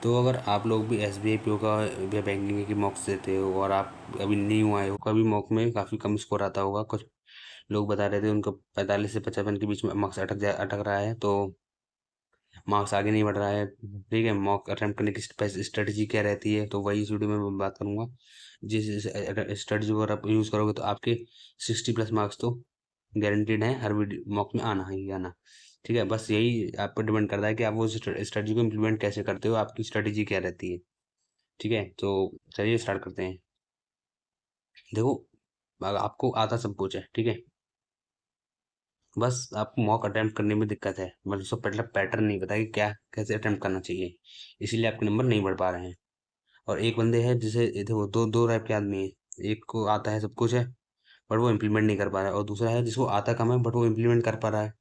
तो अगर आप लोग भी SBI पीओ का या बैंकिंग की मॉक्स देते हो और आप अभी न्यू आए हो, कभी मॉक में काफ़ी कम स्कोर आता होगा। कुछ लोग बता रहे थे उनको 45 से 55 के बीच में मार्क्स अटक रहा है, तो मार्क्स आगे नहीं बढ़ रहा है। ठीक है, मॉक अटेम्प्ट करने की स्ट्रेटजी क्या रहती है, तो वही इस वीडियो में मैं बात करूंगा। जिस स्ट्रेटजी को अगर आप यूज़ करोगे तो आपके 60+ मार्क्स तो गारंटीड है, हर वीडियो मॉक में आना ही आना। ठीक है, बस यही आप पर डिपेंड करता है कि आप वो स्ट्रेटजी को इम्प्लीमेंट कैसे करते हो, आपकी स्ट्रेटजी क्या रहती है। ठीक है, तो चलिए स्टार्ट करते हैं। देखो, आपको आता सब कुछ है, ठीक है, बस आपको मॉक अटेम्प्ट करने में दिक्कत है, मतलब उसका पहला पैटर्न नहीं पता कि क्या कैसे अटेम्प्ट करना चाहिए, इसीलिए आपके नंबर नहीं बढ़ पा रहे हैं। और एक बंदे हैं जिसे देखो, दो दो टाइप के आदमी है। एक को आता है सब कुछ है बट वो इम्प्लीमेंट नहीं कर पा रहा है, और दूसरा है जिसको आता कम है बट वो इम्प्लीमेंट कर पा रहा है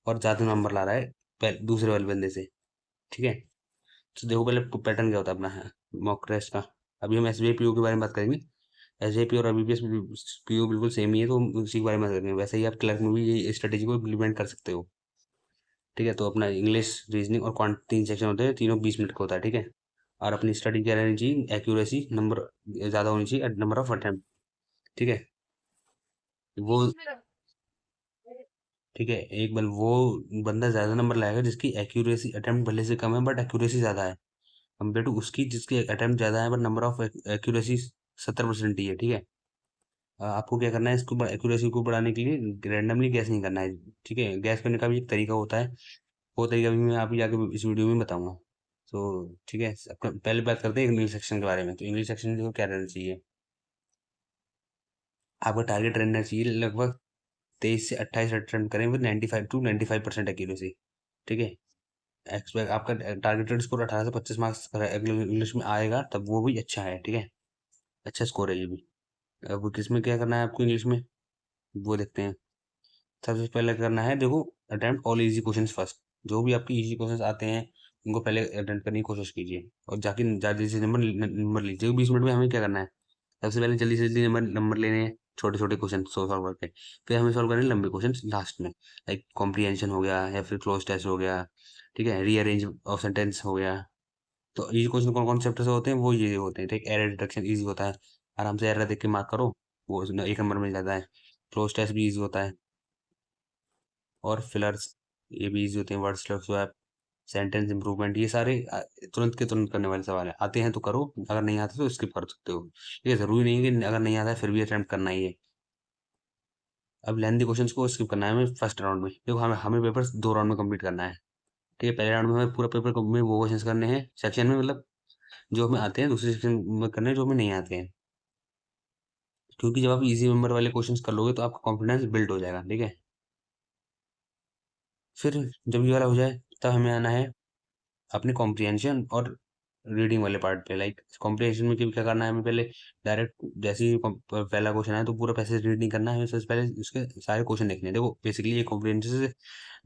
और ज़्यादा नंबर ला रहा है दूसरे वाले बंदे से। ठीक है, तो देखो पहले पैटर्न क्या होता है अपना है मॉक टेस्ट का। अभी हम SBI पीओ के बारे में बात करेंगे। SBI और IBPS पीओ बिल्कुल सेम ही है, तो हम उसी के बारे में बात करेंगे। वैसे ही आप क्लर्क में भी ये स्ट्रेटेजी को इम्प्लीमेंट कर सकते हो। ठीक है, तो अपना इंग्लिश, रीजनिंग और क्वांट 3 सेक्शन होते हैं, तीनों 20 मिनट का होता है। ठीक है, और अपनी स्टडी क्या रहनी चाहिए, एक्यूरेसी नंबर ज़्यादा होनी चाहिए, नंबर ऑफ अटेम्प्ट। ठीक है, वो ठीक है, एक बल वो बंदा ज़्यादा नंबर लाएगा जिसकी एक्यूरेसी अटेम्प्ट भले से कम है बट एक्यूरेसी ज़्यादा है, कंपेयर टू उसकी जिसकी अटेम्प्ट ज़्यादा है बट नंबर ऑफ एक्यूरेसी 70% ही है। ठीक है, आपको क्या करना है, इसको एक्यूरेसी को बढ़ाने के लिए रैंडमली गैस नहीं करना है। ठीक है, गैस करने का भी एक तरीका होता है, वो तरीका भी मैं आपको आगे इस वीडियो में बताऊंगा। तो ठीक है, पहले बात करते हैं इंग्लिश सेक्शन के बारे में। तो इंग्लिश सेक्शन को क्या रहना चाहिए, आपका टारगेट रहना चाहिए लगभग 23 से 28 अटेम्प्ट करें विद 95 to 95% एक्यूरेसी। ठीक है, एक्सपेक्ट आपका टारगेटेड स्कोर 18 से 25 मार्क्स इंग्लिश में आएगा तब वो भी अच्छा है। ठीक है, अच्छा स्कोर है ये भी। अब किस में क्या करना है आपको इंग्लिश में, वो देखते हैं। सबसे पहले करना है, देखो, attempt all easy questions first. जो भी आपके इजी क्वेश्चंस आते हैं उनको पहले अटेम्प्ट करने की कोशिश कीजिए और जाके जल्दी से नंबर नंबर लीजिए। 20 मिनट में हमें क्या करना है, सबसे पहले जल्दी से जल्दी नंबर नंबर लेने हैं, छोटे छोटे क्वेश्चन सॉल्व करके। फिर हमें सॉल्व करने हैं लंबे क्वेश्चन लास्ट में, लाइक कॉम्प्रिहेंशन हो गया या फिर क्लोज टेस्ट हो गया। ठीक है, रीअरेंज ऑफ सेंटेंस हो गया। तो इजी क्वेश्चन कौन कौन चैप्टर से होते हैं, वो ये होते हैं। ठीक, एरर डिटेक्शन इजी होता है, आराम से एरर देख के मार्क करो, वो उसमें 1 नंबर मिल जाता है। क्लोज टेस्ट भी इजी होता है, और फिलर्स ये भी इजी होते हैं, वर्ड स्वैप, सेंटेंस इंप्रूवमेंट, ये सारे तुरंत के तुरंत करने वाले सवाल है। आते हैं तो करो, अगर नहीं आते तो स्किप कर सकते हो। ये जरूरी नहीं है कि अगर नहीं आता है फिर भी अटेम्प्ट करना ही है। अब लेंथी क्वेश्चंस को स्किप करना है हमें फर्स्ट राउंड में। देखो, हमें हमें पेपर 2 राउंड में कंप्लीट करना है। ठीक है, पहले राउंड में हमें पूरा पेपर में वो क्वेश्चंस करने हैं सेक्शन में, मतलब जो हमें आते हैं, दूसरे सेक्शन में करने हैं जो हमें नहीं आते हैं। क्योंकि जब आप इजी नंबर वाले क्वेश्चंस कर लोगे तो आपका कॉन्फिडेंस बिल्ड हो जाएगा। ठीक है, फिर जब ये वाला हो जाए तब हमें आना है अपने कॉम्प्रिहेंशन और रीडिंग वाले पार्ट पे। लाइक कॉम्प्रिहेंशन में क्या करना है, हमें पहले डायरेक्ट जैसे ही पहला क्वेश्चन है तो पूरा पैसेज रीड नहीं करना है, हमें सबसे पहले उसके सारे क्वेश्चन देखने हैं। देखो, बेसिकली ये कॉम्प्रिहेंशन से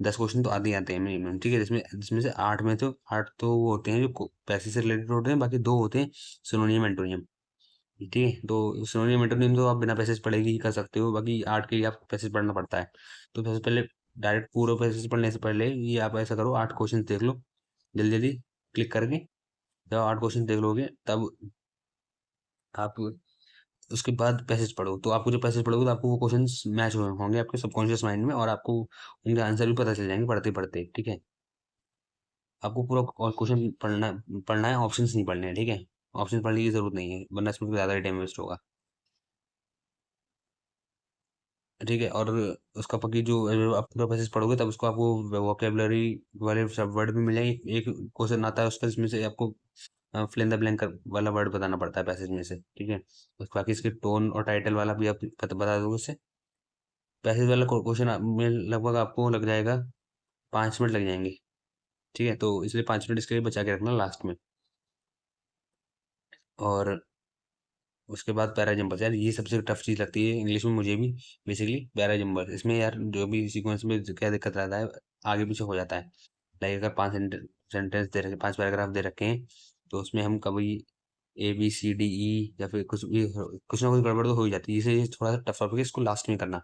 10 क्वेश्चन तो आते ही आते हैं मिनिमम। ठीक है, जिसमें जिसमें से 8 में तो वो होते हैं जो पैसेज से रिलेटेड होते हैं, बाकी 2 होते हैं सिनोनियम एंटोनियम। ठीक है, तो सिनोनियम एंटोनियम तो आप बिना पैसेज पढ़े ही कर सकते हो, बाकी 8 के लिए आपको पैसेज पढ़ना पड़ता है। तो सबसे पहले डायरेक्ट पूरा पैसेज पढ़ने से पहले ये आप ऐसा करो, 8 क्वेश्चन देख लो जल्दी जल्दी क्लिक करके। जब 8 क्वेश्चन देख लोगे तब आप उसके बाद पैसेज पढ़ो। तो आपको जो पैसेज पढ़ोगे तो आपको वो क्वेश्चंस मैच होंगे आपके सबकॉन्शियस माइंड में, और आपको उनके आंसर भी पता चल जाएंगे पढ़ते पढ़ते। ठीक है, आपको पूरा क्वेश्चन पढ़ना है, ऑप्शंस नहीं पढ़ने हैं। ठीक है, ऑप्शन पढ़ने की जरूरत नहीं है वरना इसमें ज़्यादा टाइम वेस्ट होगा। ठीक है, और उसका पक्की जो आप पूरा पैसेज पढ़ोगे तब उसको आपको वोकेबलरी वाले सब वर्ड भी मिल जाएंगे। एक क्वेश्चन आता है उसका जिसमें से आपको फिल इन द ब्लैंक वाला वर्ड बताना पड़ता है पैसेज में से। ठीक है, बाकी इसके टोन और टाइटल वाला भी आप बता दोगे उससे। पैसेज वाला क्वेश्चन में लगभग आपको लग जाएगा 5 मिनट लग जाएंगे। ठीक है, तो इसलिए 5 मिनट इसके लिए बचा के रखना लास्ट में। और उसके बाद पैरा जंपर्स, यार ये सबसे टफ चीज़ लगती है इंग्लिश में मुझे भी। बेसिकली पैरा जंपर्स, इसमें यार जो भी सीक्वेंस में क्या दिक्कत रहता है, आगे पीछे हो जाता है। लाइक अगर 5 सेंटेंस दे रखे, 5 पैराग्राफ दे रखे हैं, तो उसमें हम कभी ABCDE या फिर कुछ ना कुछ गड़बड़ तो हो ही जाती है। इसे थोड़ा सा टफ टॉपिक है, इसको लास्ट में करना।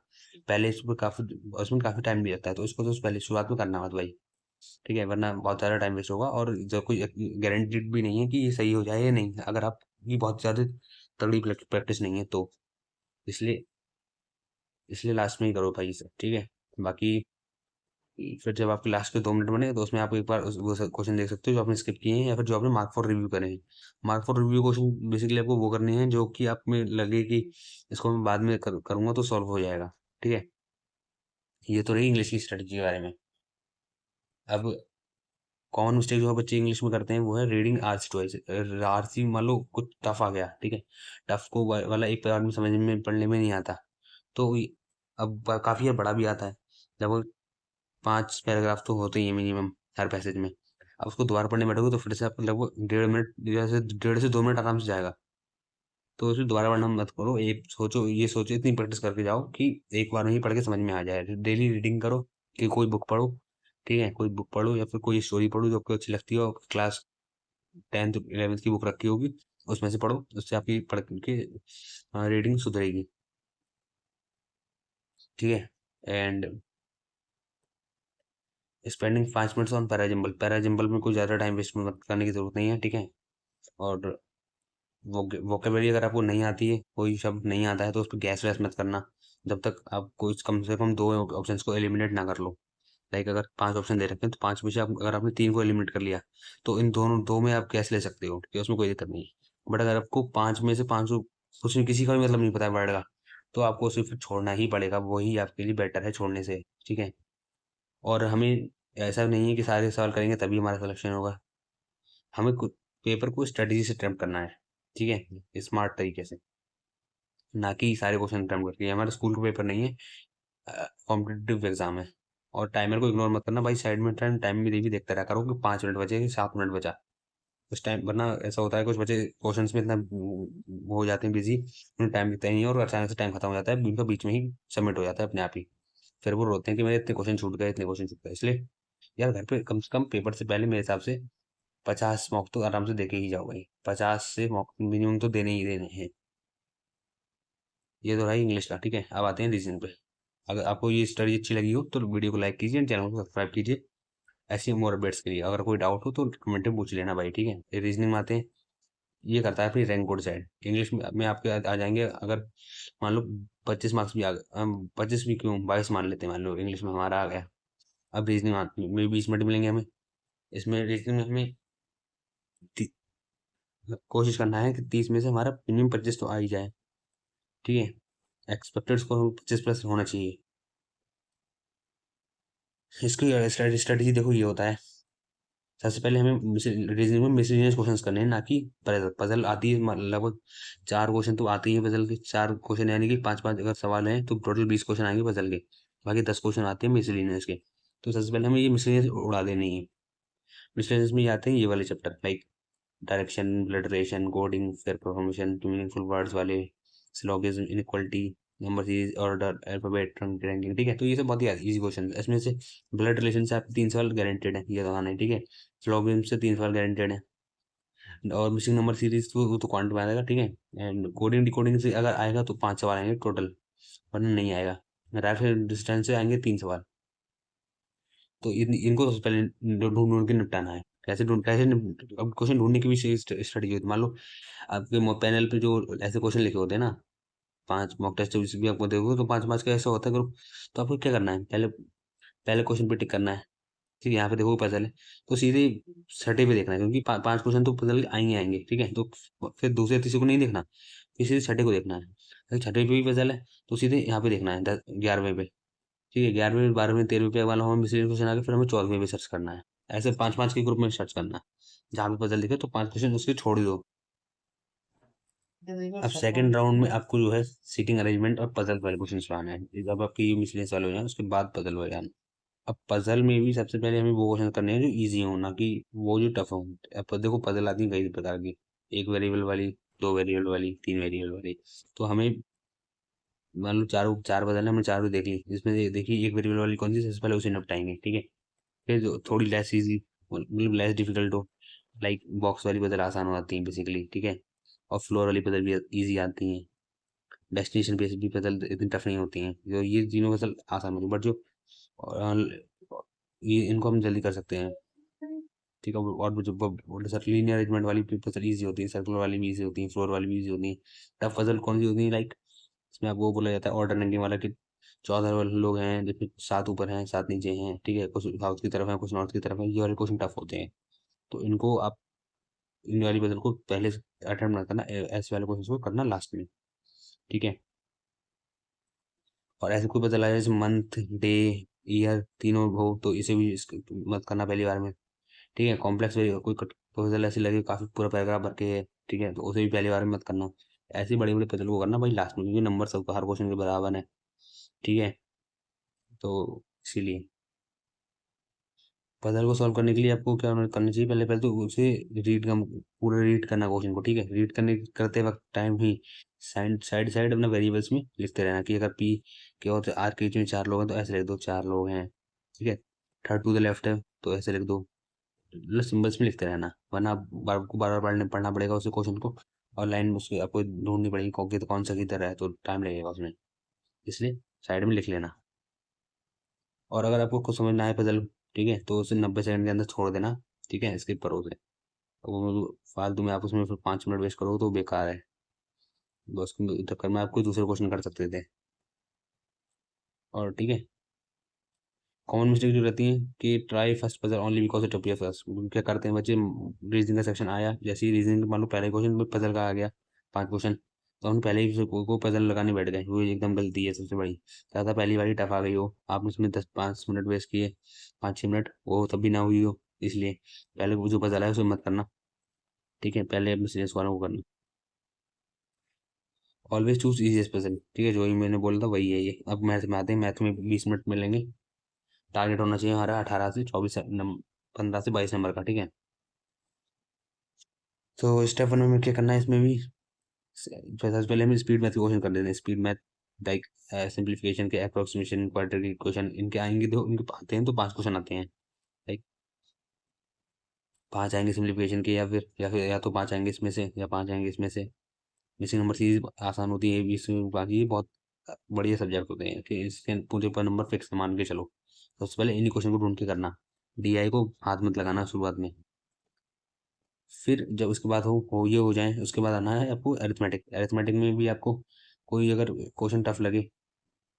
पहले इस पर काफ़ी उसमें काफ़ी टाइम भी लगता है, तो इसको तो पहले शुरुआत में करना मत भाई। ठीक है, वरना बहुत ज़्यादा टाइम वेस्ट होगा और जो कोई गारंटीड भी नहीं है कि ये सही हो जाए या नहीं, अगर आपकी बहुत ज़्यादा तगड़ी प्रैक्टिस नहीं है तो। इसलिए इसलिए लास्ट में ही करो भाई सब, ठीक है। बाकी फिर जब आपके लास्ट के 2 मिनट बने तो उसमें आप एक बार वो क्वेश्चन देख सकते हो जो आपने स्किप किए हैं या फिर जो आपने मार्क फॉर रिव्यू करे हैं। Mark for review question basically आपको वो करने हैं जो कि आप में लगे कि इसको मैं बाद में करूंगा तो सॉल्व हो जाएगा, ठीक है। ये तो रही इंग्लिश की स्ट्रेटजी के बारे में। अब कॉमन मिस्टेक जो बच्चे इंग्लिश में करते हैं वो है रीडिंग आरसी ट्वाइस। आरसी मान लो कुछ टफ आ गया, ठीक है, टफ को वाला एक बार में समझ में पढ़ने में नहीं आता, तो अब काफी बड़ा भी आता है। जब 5 पैराग्राफ तो होते ही है मिनिमम हर पैसेज में, अब उसको दोबारा पढ़ने बैठोगे तो फिर से आपको लगभग 1.5 मिनट, जैसे 1.5 से 2 मिनट आराम से जाएगा। तो उसे दोबारा पढ़ना मत करो, एक सोचो, ये सोचो इतनी प्रैक्टिस करके जाओ कि एक बार में ही पढ़ के समझ में आ जाए। डेली रीडिंग करो कि कोई बुक पढ़ो, ठीक है, कोई बुक पढ़ो या फिर कोई स्टोरी पढ़ो जो आपको अच्छी लगती हो, क्लास 10th 11th की बुक रखी होगी उसमें से पढ़ो, उससे आपकी पढ़ के रीडिंग सुधरेगी, ठीक है। एंड स्पेंडिंग 5 मिनट्स ऑन पैराजिम्बल, पैराजिम्बल में कोई ज़्यादा टाइम वेस्ट मत करने की जरूरत नहीं है, ठीक है। और वोकेबलरी अगर आपको नहीं आती है, कोई शब्द नहीं आता है तो उस पर गैस वैस मत करना जब तक आप कोई कम से कम 2 ऑप्शंस को एलिमिनेट ना कर लो। लाइक अगर 5 ऑप्शन दे रखे हैं तो 5 में से आप अगर आपने 3 को एलिमिनेट कर लिया तो इन दोनों 2 में आप गैस ले सकते हो, ठीक है, उसमें कोई दिक्कत नहीं है। बट अगर आपको 5 में से 5 कुछ नहीं, किसी का भी मतलब नहीं पता है वर्ड का, तो आपको सिर्फ छोड़ना ही पड़ेगा, वही आपके लिए बेटर है छोड़ने से, ठीक है। और हमें ऐसा नहीं है कि सारे सवाल करेंगे तभी हमारा सिलेक्शन होगा, हमें पेपर को स्ट्रेटजी से अटेम्प्ट करना है, ठीक है, स्मार्ट तरीके से, ना कि सारे क्वेश्चन अटेम्प्ट करके। ये हमारा स्कूल का पेपर नहीं है, कॉम्पिटिटिव एग्जाम है। और टाइमर को इग्नोर मत करना भाई, साइड में टाइम भी देखते रहा करो कि 5 मिनट बचे कि 7 मिनट बचा उस टाइम, वरना ऐसा होता है कुछ बच्चे क्वेश्चंस में इतना वो हो जाते हैं बिजी, उन्हें टाइम दिखता ही नहीं है और अचानक से टाइम खत्म हो जाता है, उनका बीच में ही सबमिट हो जाता है अपने आप ही। फिर वो रोते हैं कि मेरे इतने क्वेश्चन छूट गए, इतने क्वेश्चन छूट गए। इसलिए यार घर पे कम से कम पेपर से पहले मेरे हिसाब से 50 मॉक तो आराम से देके ही जाओ भाई, 50 से मॉक मिनिमम तो देने ही देने हैं। ये तो रहा इंग्लिश का, ठीक है। अब आते हैं रीजनिंग पे। अगर आपको ये स्टडी अच्छी लगी हो तो वीडियो को लाइक कीजिए, चैनल को सब्सक्राइब कीजिए ऐसी मोर अपडेट्स के लिए। अगर कोई डाउट हो तो कमेंट में पूछ लेना भाई, ठीक है। रीजनिंग में आते हैं, ये करता है अपनी रैंक बोर्ड साइड। इंग्लिश में आपके आ जाएंगे, अगर मान लो 25 मार्क्स भी आ गए, हम 25 भी क्यों 22 मान लेते हैं, मान लो इंग्लिश में हमारा आ गया। अब रीजनिंग में 20 मिनट मिलेंगे हमें, इसमें रीजनिंग में हमें कोशिश करना है कि 30 में से हमारा मिनिमम 25 तो आ ही जाए, ठीक है। एक्सपेक्टेड स्कोर 25 प्लस होना चाहिए। इसकी स्ट्रेटेजी देखो ये होता है, सबसे पहले हमें रीजनिंग में मिसलेनियस क्वेश्चंस करने हैं, ना कि पजल। पजल आती है लगभग 4 क्वेश्चन तो आते ही है पजल के, 4 क्वेश्चन यानी कि 5 5 अगर सवाल हैं तो टोटल 20 क्वेश्चन आएंगे पजल के, बाकी 10 क्वेश्चन आते हैं मिसलेनियस के। तो सबसे पहले हमें ये मिसलेनियस उड़ा देनी है। मिसलेनियस में ये आते हैं ये वाले chapter, like direction, blood relation, coding, फिर परफॉर्मेशन, मीनिंगफुल वर्ड्स वाले, syllogism, inequality, number series, order, alphabet, ranking, ठीक है। तो ये सब बहुत ही इजी क्वेश्चन है। इसमें से ब्लड रिलेशन से आपके 3 सवाल गारंटेड है, ये तो आना है, ठीक है। सिलोगिज्म से 3 सवाल गारंटेड है, और मिसिंग नंबर सीरीज तो वो तो क्वांट में आएगा, ठीक है। एंड कोडिंग डिकोडिंग से अगर आएगा तो 5 सवाल आएंगे टोटल, वरना नहीं आएगा। रैपिड डिस्टेंस से आएंगे 3 सवाल। तो इनको सबसे पहले ढूंढ ढूंढ के निपटाना है। अब क्वेश्चन ढूंढने की भी स्टडी होती है। मान लो आपके पैनल पे जो ऐसे क्वेश्चन लिखे होते हैं ना, 5 मॉक टेस्ट भी आपको देखो तो 5 5 का ऐसा होता है ग्रुप। तो आपको क्या करना है, पहले पहले क्वेश्चन पे टिक करना है, ठीक है। यहाँ पे देखो पजल है तो सीधे छठे पे देखना है, क्योंकि 5 क्वेश्चन तो पजल आएंगे आएंगे, ठीक है। तो फिर दूसरे तीसरे को नहीं देखना, फिर सीधे छठे को देखना है। अगर छठे पे भी पजल है तो सीधे यहाँ पे देखना है 11वें पे, ठीक है। 11वें 12वें 13वें पे वाला हमें मिसलेनियस क्वेश्चन आ गया, फिर हमें 14वें पे सर्च करना है। ऐसे 5 5 के ग्रुप में सर्च करना है, जहाँ पे पजल दिखे तो 5 क्वेश्चन उसके छोड़ ही दो। अब सेकंड राउंड में आपको जो है सीटिंग अरेंजमेंट और पजल वाले क्वेश्चन आना है। जब आपके ये मिसलेनियस वाले हो जाए उसके बाद पजल हो जाए। अब पजल में भी सबसे पहले हमें वो क्वेश्चन करने हैं जो इजी हो, ना कि वो जो टफ हो। अब देखो पजल आती है कई प्रकार की, एक वेरिएबल वाली, 2 वेरिएबल वाली, 3 वेरिएबल वाली। तो हमें मान लो चारों 4 पजल है, हमने चारों देख ली, जिसमें से देखिए एक वेरिएबल वाली कौन सी सबसे पहले उसे निपटाएंगे, ठीक है। फिर जो थोड़ी लेस इजी, मतलब लेस डिफिकल्ट हो, लाइक बॉक्स वाली पजल आसान हो जाती है बेसिकली, ठीक है। और फ्लोर वाली पजल भी इजी आती हैं। डेस्टिनेशन बेस्ड भी पजल इतनी टफ नहीं होती हैं, जो ये तीनों पजल आसान होती है। बट जो ये इनको हम जल्दी कर सकते हैं। ठीक है, और जो बोले सर लीनियर अरेंजमेंट वाली पजल ईजी होती है, सर्कुलर वाली भी ईजी होती है, फ्लोर वाली भी ईजी होती है। टफ पजल कौन सी होती है? लाइक इसमें आपको बोला जाता है ऑर्डर रैंकिंग वाला कि 14 वाले लोग हैं जिसमें 7 ऊपर हैं 7 नीचे हैं, ठीक है, कुछ साउथ की तरफ है कुछ नॉर्थ की तरफ है, ये वाले क्वेश्चन टफ होते हैं। तो इनको आप इन वाली पजल को पहले अटेम्प्ट ना करना, ऐसे वाले क्वेश्चन को करना लास्ट में। ठीक है, और ऐसे कोई पजल आए जैसे मंथ, डे, ईयर तीनों हो तो इसे भी मत करना पहली बार में। ठीक है, कॉम्प्लेक्स कोई पजल ऐसी लगे काफी पूरा पैराग्राफ भर के है, ठीक है, तो उसे भी पहली बार में मत करना। ऐसी बड़ी बड़ी पजल को करना भाई लास्ट में, क्योंकि नंबर सबका हर क्वेश्चन के बराबर है। ठीक है, तो इसीलिए पजल को सॉल्व करने के लिए आपको क्या करना चाहिए? पहले पहले तो उसे रीड का पूरा रीड करना क्वेश्चन को। ठीक है, रीड करने करते वक्त टाइम ही साइड साइड साइड अपने वेरिएबल्स में लिखते रहना कि अगर पी के और आर के बीच में 4 लोग हैं तो ऐसे लिख दो 4 लोग हैं। ठीक है, थर्ड टू द लेफ्ट है तो ऐसे लिख दो, मतलब सिंबल्स में लिखते रहना, वरना आपको बार बार पढ़ना पड़ेगा उस क्वेश्चन को, और लाइन उसकी आपको ढूंढनी पड़ेगी कौन तो कौन सा किधर है, तो टाइम लगेगा उसमें, इसलिए साइड में लिख लेना। और अगर आपको कुछ समझ ना आए पजल, ठीक है, तो उसे 90 सेकंड के अंदर छोड़ देना। ठीक है, स्किप करो उसे। वो फालतू में आप उसमें फिर 5 मिनट वेस्ट करो तो बेकार है। बस उसके चक्कर में आप कोई दूसरे क्वेश्चन कर सकते थे। और ठीक है, कॉमन मिस्टेक जो रहती है कि try first puzzle only because it appear first. क्या करते हैं बच्चे, रीजनिंग का सेक्शन आया, जैसे ही रीजनिंग मान लो पहले क्वेश्चन में पजल का आ गया 5 क्वेश्चन, तो हम पहले ही को पजल लगाने बैठ गए, वो एकदम गलती है सबसे बड़ी। ज़्यादा पहली बार ही टफ आ गई हो, आपने उसमें 5 मिनट वेस्ट किए, 5-6 मिनट, वो तब भी ना हुई हो, इसलिए पहले वो जो पजल है उसे मत करना। ठीक है, पहले अपने सीरियस वालों को करना। Always choose easiest puzzle. ठीक है, जो ही मैंने बोला था वही है ये। अब मैथ में आते हैं, मैथ में 20 मिनट मिलेंगे। टारगेट होना चाहिए हमारा 15 से 22 नंबर का। ठीक है, तो स्टेप 1 में क्या करना है इसमें भी, सबसे पहले हम स्पीड मैथ क्वेश्चन कर लेते हैं। स्पीड मैथ लाइक सिंप्लीफिकेशन के, अप्रोक्सीमेशन, क्वाड्रेटिक इक्वेशन, इनके आएंगे, दो इनके आते हैं तो 5 क्वेश्चन आते हैं। लाइक 5 आएंगे सिंप्लीफिकेशन के, या फिर या तो 5 आएंगे इसमें से या 5 आएंगे इसमें से। मिसिंग नंबर सीरीज आसान होती है, इसमें बाकी ये बहुत बढ़िया सब्जेक्ट होते हैं कि इसके पूरे पर नंबर फिक्स मान के चलो। सबसे पहले इन्हीं क्वेश्चन को ढूंढ के करना, डीआई को हाथ मत लगाना शुरुआत में। फिर जब उसके बाद हो ये हो जाए, उसके बाद आना है आपको अरिथमेटिक। अरिथमेटिक में भी आपको कोई अगर क्वेश्चन टफ लगे,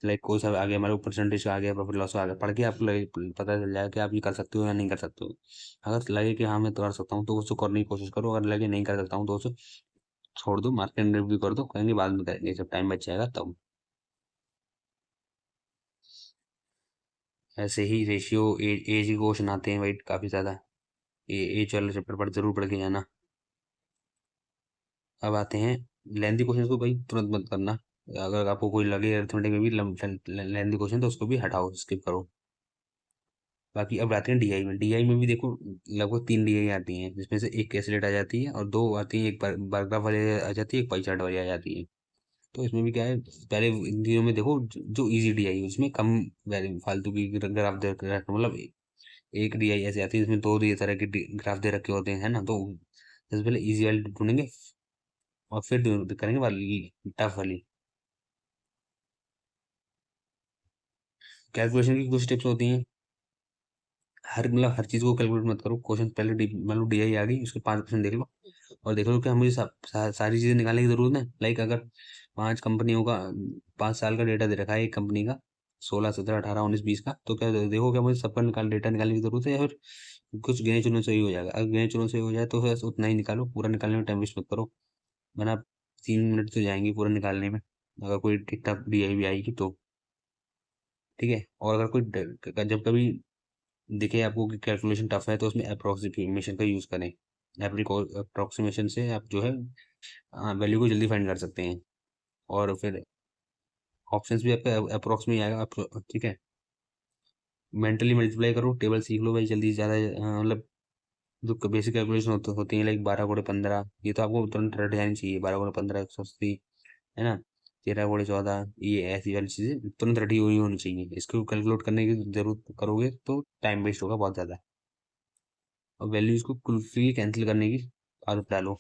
लाइक कोई सा आ गया हमारे परसेंटेज का आ गया, प्रॉफिट लॉस का आ गया, पढ़ के आपको लगे, पता चल जाएगा कि आप ये कर सकते हो या नहीं कर सकते हो। अगर लगे कि हाँ मैं तो कर सकता हूँ तो उसको करने की कोशिश करो, अगर लगे नहीं कर सकता हूँ तो उसे छोड़ दो, मार्केट रिव्यू कर दो, कहेंगे बाद में करेंगे जब टाइम बच जाएगा तब। ऐसे ही रेशियो, एज के क्वेश्चन आते हैं भाई काफ़ी ज़्यादा, एज वाले चैप्टर पर जरूर पढ़ के जाना। अब आते हैं लेंथी क्वेश्चन को भाई तुरंत मत करना। अगर आपको कोई लगे अरिथमेटिक में भी लेंथी क्वेश्चन तो उसको भी हटाओ, स्किप करो। बाकी अब आते हैं डीआई में। डीआई में भी देखो लगभग 3 डीआई आती हैं, जिसमें से एक कैलकुलेट आ जाती है और 2 आती है, एक बारग्राफ वाली आ जाती है, एक पाई चार्ट वाली आ जाती है। तो इसमें भी क्या है, पहले इन तीनों में देखो जो इजी डीआई उसमें कम फालतू की ग्राफ दे रखा, मतलब एक डीआई ऐसी आती है जिसमें 2 ये तरह के ग्राफ दे रखे होते हैं, है ना, तो सबसे पहले इजी वाली ढूंढेंगे और फिर करेंगे वाली टफ वाली। कैलकुलेशन की कुछ टिप्स होती हैं, हर चीज को कैलकुलेट मत करो। क्वेश्चन पहले मान लो डीआई आ गई, उसके 5 क्वेश्चन देख लो और देख लो कि मुझे सारी चीजें निकालने की जरूरत है। लाइक अगर 5 कंपनियों का 5 साल का डेटा दे रखा है एक कंपनी का, 16, 17, 18, 19, 20 का, तो क्या देखो क्या मुझे सबका डेटा निकालने की जरूरत है, या फिर कुछ गिने चुने से ही हो जाएगा? अगर गिने चुने से हो जाए तो फिर उतना ही निकालो, पूरा निकालने में टाइम वेस्ट मत करो, वरना 3 मिनट तो जाएंगे पूरा निकालने में, अगर कोई ठीक ठाक डीआई भी आएगी तो। ठीक है, और अगर कोई जब कभी दिखे आपको कि कैलकुलेशन टफ है तो उसमें अप्रोक्सीमेशन का यूज़ करें। अप्रोक्सीमेशन से आप जो है वैल्यू को जल्दी फाइंड कर सकते हैं, और फिर ऑप्शंस भी आपका अप्रोक्स में ही आएगा। ठीक है, मेंटली मल्टीप्लाई करो, टेबल सीख लो भाई जल्दी ज़्यादा, मतलब जो बेसिक कैलकुलेशन होती है लाइक 12 गुणे 15, ये तो आपको तुरंत रट जानी चाहिए। 12 गुणे 15 180, है ना, 13 गुणे 14, ये ऐसी वाली चीज़ें तुरंत रटी हुई होनी चाहिए। इसको कैलकुलेट करने की जरूरत करोगे तो टाइम वेस्ट होगा बहुत ज़्यादा। और वैल्यूज को कुल्फी कैंसिल करने की आदत डालो,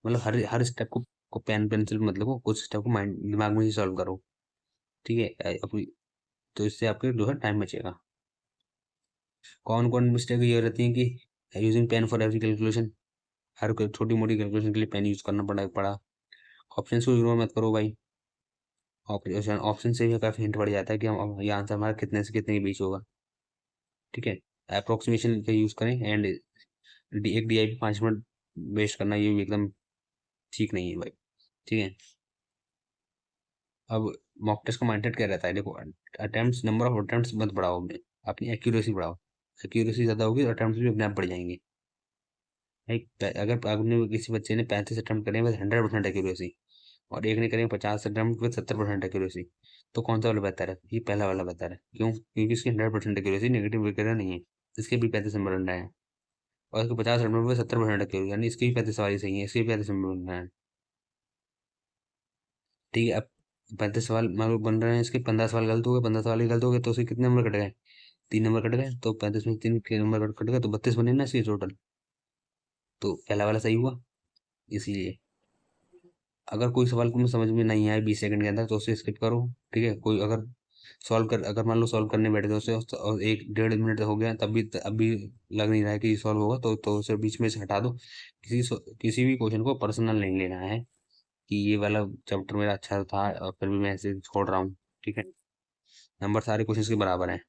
मतलब हर हर स्टेप को पेन पेंसिल मतलब को कुछ स्टेप को माइंड दिमाग में ही सॉल्व करो। ठीक है, अपनी, तो इससे आपके जो है टाइम बचेगा। कौन कौन मिस्टेक ये रहती है कि using pen for every calculation, हर कोई छोटी मोटी कैलकुलेशन के लिए पेन यूज करना पड़ा। ऑप्शन को इग्नोर मत करो भाई, ऑप्शन ऑप्शन से भी काफी हिंट बढ़ जाता है कि हम ये आंसर हमारा कितने से कितने के बीच होगा। ठीक है, अप्रोक्सीमेशन का यूज करें। एंड एक DI पे 5 मिनट वेस्ट करना ये भी एकदम ठीक नहीं है भाई। ठीक है, अब मॉक टेस्ट का माइंडसेट क्या रहता है, देखो अटेम्प्ट, नंबर ऑफ अटेम्प्ट मत बढ़ाओ अपने, अपनी एक्यूरेसी बढ़ाओ। एक्यूरेसी ज्यादा होगी तो अटेम्प्ट भी अपने आप बढ़ जाएंगे। लाइक अगर आपने किसी बच्चे ने 35 अटेम्प्ट करे बस 100% एक्यूरेसी, और एक ने करे 50 अटेम्प्ट विद 70% एक्यूरेसी, तो कौन सा वाला बेहतर है? ये पहला वाला बेहतर है। क्यों? क्योंकि इसकी 100% एक्यूरेसी, नेगेटिव वगैरह नहीं है। इसके भी 35 नंबर बनना है, और इसको 50 अटेम्प्ट में 70% एक्यूरेसी, यानी इसके भी 35 सवाल ही सही है, इसके भी 35 नंबर बनना है। ठीक है, अब 35 सवाल मान लो बन रहे हैं, इसके 15 सवाल गलत हो गए, 15 सवाल ही गलत हो गए, तो उसके कितने नंबर कट गए? 3 नंबर कट गए, तो 35 में 3 के नंबर कट गए, तो 32 बने ना इसके टोटल। तो पहला वाला सही हुआ। इसीलिए अगर कोई सवाल तुम्हें समझ में नहीं आए 20 सेकंड के अंदर, तो उसे स्किप करो। ठीक है, कोई अगर अगर मान लो सॉल्व करने बैठे तो उसे और 1 डेढ़ मिनट हो गया तब भी अभी लग नहीं रहा है कि सॉल्व होगा, तो उसे बीच में से हटा दो। किसी भी क्वेश्चन को पर्सनल नहीं लेना है कि ये वाला चैप्टर मेरा अच्छा था और फिर भी मैं ऐसे छोड़ रहा हूँ। ठीक है, नंबर सारे क्वेश्चंस के बराबर हैं।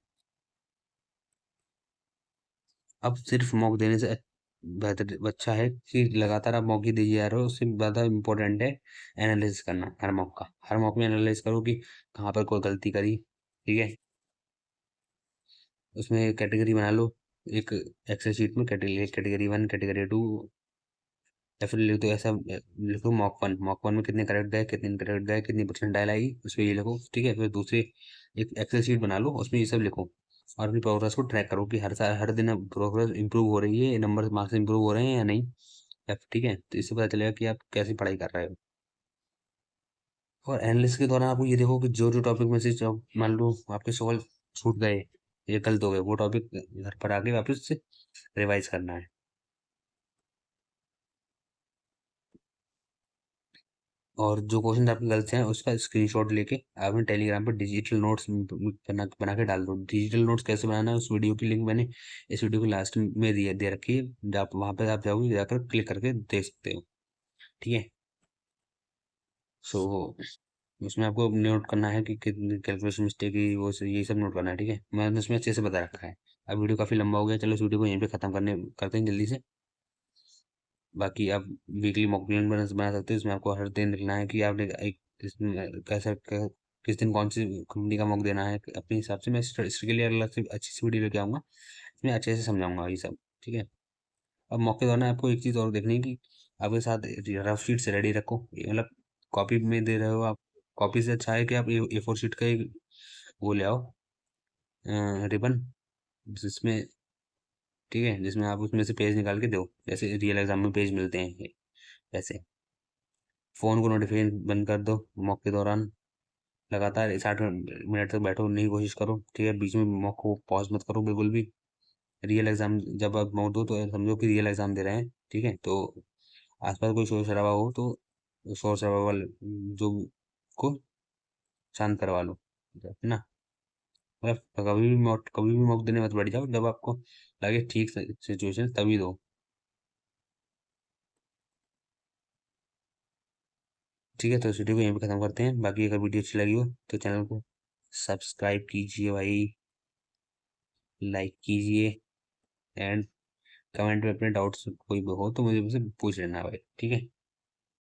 अब सिर्फ मॉक देने से बेहतर अच्छा है कि लगातार आप मॉक ही दीजिए जा रहे हो, उससे ज़्यादा इम्पोर्टेंट है एनालिसिस करना हर मॉक का। हर मॉक में एनालाइज करो कि कहाँ पर कोई गलती करी। ठीक है, उसमें कैटेगरी बना लो, एक एक्सेल शीट में कैटेगरी, कैटेगरी 1, कैटेगरी 2, या फिर लिख दो ऐसा, लिखो मॉक 1, मॉक 1 में कितने करेक्ट गए, कितने करेक्ट गए, कितनी परसेंटाइल आई, उस पर ये लिखो। ठीक है, फिर दूसरे एक एक्सेल शीट बना लो, उसमें ये सब लिखो, और अपनी प्रोग्रेस को ट्रैक करो कि हर साल हर दिन प्रोग्रेस इंप्रूव हो रही है, नंबर मार्क्स इंप्रूव हो रहे हैं या नहीं। ठीक है, तो इससे पता चलेगा कि आप कैसी पढ़ाई कर रहे हो। और एनालिसिस के दौरान आपको ये देखो कि जो जो टॉपिक में से मान लो आपके सवाल छूट गए, ये गलत हो गए, वो टॉपिक घर पर आके वापस से रिवाइज करना है। और जो क्वेश्चन आपके गलत हैं उसका स्क्रीनशॉट लेके आपने टेलीग्राम पर डिजिटल नोट्स बना बना के डाल दो। डिजिटल नोट्स कैसे बनाना है, उस वीडियो की लिंक मैंने इस वीडियो के लास्ट में दे रखी है, आप वहाँ पे आप जाओगे, जाकर क्लिक करके देख सकते हो। ठीक है, सो उसमें आपको नोट करना है कि कितनी कैलकुलेशन मिस्टेक की ये सब नोट करना है। ठीक है, मैंने उसमें अच्छे से बता रखा है। अब वीडियो काफ़ी लंबा हो गया, चलो इस वीडियो को यहीं पे ख़त्म करते हैं जल्दी से। बाकी आप वीकली मॉक प्लान बना सकते हो, इसमें आपको हर दिन लिखना है कि आपने एक किस दिन कौन सी कंपनी का मॉक देना है अपने हिसाब से। मैं इसके लिए अलग से अच्छी सी वीडियो लेके आऊँगा, इसमें अच्छे से समझाऊंगा ये सब। ठीक है, अब मॉक के दौरान आपको एक चीज़ और देखनी है कि आपके साथ रफ शीट से रेडी रखो, मतलब कॉपी में दे रहे हो आप, कॉपी से अच्छा है कि आप A4 शीट का एक वो ले आओ, रिबन, जिसमें, ठीक है, जिसमें आप उसमें से पेज निकाल के दो, जैसे रियल एग्जाम में पेज मिलते हैं वैसे। फ़ोन को नोटिफिकेशन बंद कर दो मॉक के दौरान। लगातार 60 मिनट तक बैठो नहीं, कोशिश करो। ठीक है, बीच में मॉक को पॉज मत करो बिल्कुल भी। रियल एग्जाम जब आप मॉक दो तो समझो कि रियल एग्जाम दे रहे हैं। ठीक है, तो आसपास कोई शोर शराबा हो तो शोर शराबा वाले जो को शांत करवा लो, है ना। मतलब कभी भी मौका देने मत बैठ जाओ, जब आपको लगे ठीक सिचुएशन तभी दो। ठीक है, तो इस वीडियो को यहीं पे खत्म करते हैं। बाकी अगर वीडियो अच्छी लगी हो तो चैनल को सब्सक्राइब कीजिए भाई, लाइक कीजिए, एंड कमेंट में अपने डाउट्स कोई भी हो तो मुझे मुझसे पूछ लेना भाई। ठीक है।